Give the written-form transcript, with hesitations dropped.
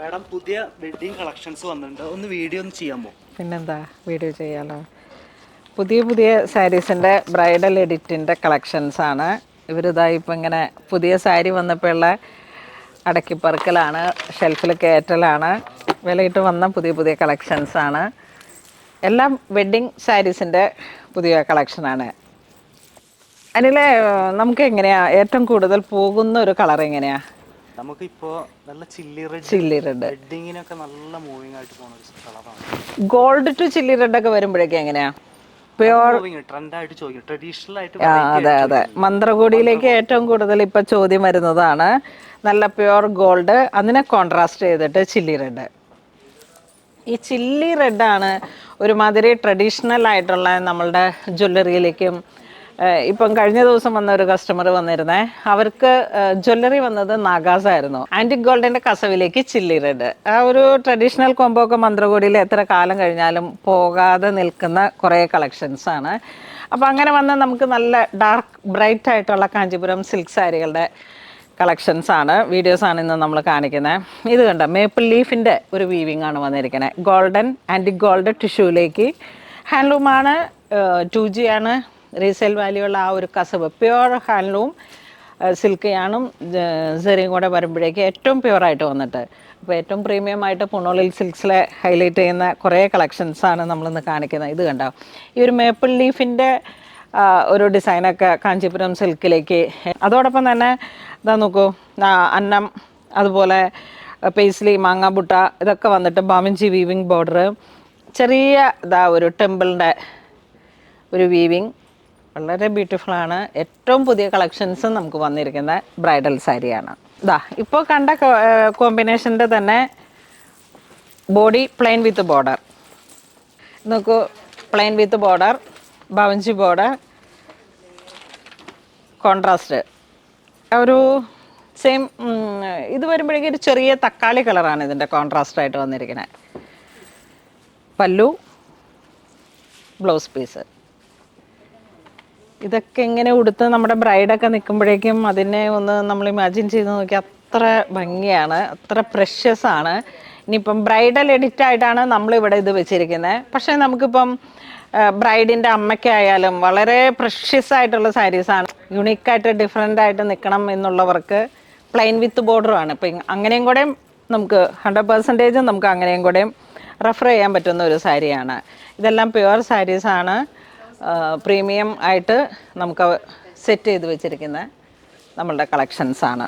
Madam പുതിയ wedding collections വന്നിട്ടുണ്ട്. ഒന്ന് വീഡിയോ ഒന്ന് ചെയ്യാമോ? പിന്നെന്താ, വീഡിയോ ചെയ്യാലോ. പുതിയ സാരീസിൻ്റെ ബ്രൈഡൽ എഡിറ്റിൻ്റെ കളക്ഷൻസാണ്. ഇവരിതാ ഇപ്പം ഇങ്ങനെ പുതിയ സാരി വന്നപ്പോഴുള്ള അടക്കിപ്പറക്കലാണ്, ഷെൽഫിൽ കയറ്റലാണ്. വിലയിട്ട് വന്ന പുതിയ കളക്ഷൻസാണ്. എല്ലാം വെഡ്ഡിങ് സാരീസിൻ്റെ പുതിയ കളക്ഷനാണ്. അതിലെ നമുക്ക് എങ്ങനെയാണ് ഏറ്റവും കൂടുതൽ പോകുന്ന ഒരു കളർ എങ്ങനെയാണ്? നമുക്കിപ്പോൾ നല്ല ചില്ലി റെഡ് വെഡ്ഡിങ്ങിനൊക്കെ നല്ല മൂവിങ് ആയിട്ട് പോകുന്ന ഒരു കളറാണ്. ഗോൾഡ് ടു ചില്ലി റെഡ് ഒക്കെ വരുമ്പോഴേക്കും എങ്ങനെയാ? പ്യുവർ ട്രെൻഡായിട്ട് ചോദിക്കും, ട്രഡീഷണൽ ആയിട്ട്. അതെ, മന്ത്രകോടിയിലേക്ക് ഏറ്റവും കൂടുതൽ ഇപ്പം ചോദ്യം വരുന്നതാണ്. നല്ല പ്യുവർ ഗോൾഡ്, അതിനെ കോൺട്രാസ്റ്റ് ചെയ്തിട്ട് ചില്ലി റെഡ്. ഈ ചില്ലി റെഡാണ് ഒരുമാതിരി ട്രഡീഷണൽ ആയിട്ടുള്ള നമ്മളുടെ ജ്വല്ലറിയിലേക്കും. ഇപ്പം കഴിഞ്ഞ ദിവസം വന്ന ഒരു കസ്റ്റമർ വന്നിരുന്നേ, അവർക്ക് ജ്വല്ലറി വന്നത് നാഗാസ് ആയിരുന്നു. ആൻറ്റിക് ഗോൾഡിൻ്റെ കസവിലേക്ക് ചില്ലി റെഡ്, ആ ഒരു ട്രഡീഷണൽ കോംബോ ഒക്കെ മന്ത്രകോടിയിൽ എത്ര കാലം കഴിഞ്ഞാലും പോകാതെ നിൽക്കുന്ന കുറേ കളക്ഷൻസാണ്. അപ്പോൾ അങ്ങനെ വന്ന് നമുക്ക് നല്ല ഡാർക്ക് ബ്രൈറ്റ് ആയിട്ടുള്ള കാഞ്ചീപുരം സിൽക്ക് സാരികളുടെ കളക്ഷൻസാണ്, വീഡിയോസാണ് ഇന്ന് നമ്മൾ കാണിക്കുന്നത്. ഇത് കണ്ട മേപ്പിൾ ലീഫിൻ്റെ ഒരു വീവിങ് ആണ് വന്നിരിക്കുന്നത്. ഗോൾഡൻ ആൻറ്റിക് ഗോൾഡ് ടിഷ്യൂലേക്ക് ഹാൻഡ്ലൂമാണ്, 2G ആണ്. റീസെയിൽ വാല്യൂ ഉള്ള ആ ഒരു കസവ് പ്യുവർ ഹാൻഡ്ലൂം സിൽക്കിയാണും സെറിയും കൂടെ വരുമ്പോഴേക്ക് ഏറ്റവും പ്യുവറായിട്ട് വന്നിട്ട്, അപ്പോൾ ഏറ്റവും പ്രീമിയം ആയിട്ട് പുണോളിൽ സിൽക്സിലെ ഹൈലൈറ്റ് ചെയ്യുന്ന കുറേ കളക്ഷൻസാണ് നമ്മളിന്ന് കാണിക്കുന്നത്. ഇത് കണ്ടോ, ഈ ഒരു മേപ്പിൾ ലീഫിൻ്റെ ഒരു ഡിസൈനൊക്കെ കാഞ്ചീപുരം സിൽക്കിലേക്ക്. അതോടൊപ്പം തന്നെ ഇതാ നോക്കൂ, അന്നം, അതുപോലെ പേസ്ലി, മാങ്ങാബുട്ട, ഇതൊക്കെ വന്നിട്ട് ബാമിഞ്ചി വീവിങ് ബോർഡർ, ചെറിയ ഇതാ ഒരു ടെമ്പിളിൻ്റെ ഒരു വീവിങ്, വളരെ ബ്യൂട്ടിഫുള്ളാണ്. ഏറ്റവും പുതിയ കളക്ഷൻസ് നമുക്ക് വന്നിരിക്കുന്ന ബ്രൈഡൽ സാരിയാണ്. ഇതാ ഇപ്പോൾ കണ്ട കോമ്പിനേഷൻ്റെ തന്നെ ബോഡി പ്ലെയിൻ വിത്ത് ബോർഡർ നോക്കൂ, പ്ലെയിൻ വിത്ത് ബോർഡർ, ബാവഞ്ചി ബോർഡർ, കോൺട്രാസ്റ്റ് ഒരു സെയിം. ഇത് വരുമ്പോഴേക്കും ഒരു ചെറിയ തക്കാളി കളറാണ് ഇതിൻ്റെ കോൺട്രാസ്റ്റായിട്ട് വന്നിരിക്കുന്നത്. പല്ലു, ബ്ലൗസ് പീസ്, ഇതൊക്കെ ഇങ്ങനെ ഉടുത്ത് നമ്മുടെ ബ്രൈഡൊക്കെ നിൽക്കുമ്പോഴേക്കും അതിനെ ഒന്ന് നമ്മൾ ഇമാജിൻ ചെയ്ത് നോക്കിയാൽ അത്ര ഭംഗിയാണ്, അത്ര പ്രഷ്യസ് ആണ്. ഇനിയിപ്പം ബ്രൈഡൽ എഡിറ്റായിട്ടാണ് നമ്മളിവിടെ ഇത് വെച്ചിരിക്കുന്നത്. പക്ഷേ നമുക്കിപ്പം ബ്രൈഡിൻ്റെ അമ്മയ്ക്കായാലും വളരെ പ്രഷ്യസ് ആയിട്ടുള്ള സാരീസാണ്. യുണീക്കായിട്ട് ഡിഫറെൻ്റ് ആയിട്ട് നിൽക്കണം എന്നുള്ളവർക്ക് പ്ലെയിൻ വിത്ത് ബോർഡറുമാണ്. ഇപ്പം അങ്ങനെയും കൂടെ നമുക്ക് 100% നമുക്ക് അങ്ങനെയും കൂടെ റെഫർ ചെയ്യാൻ പറ്റുന്ന ഒരു സാരിയാണ്. ഇതെല്ലാം പ്യുവർ സാരീസാണ്, പ്രീമിയം ആയിട്ട് നമുക്ക് സെറ്റ് ചെയ്ത് വെച്ചിരിക്കുന്ന നമ്മളുടെ കളക്ഷൻസാണ്.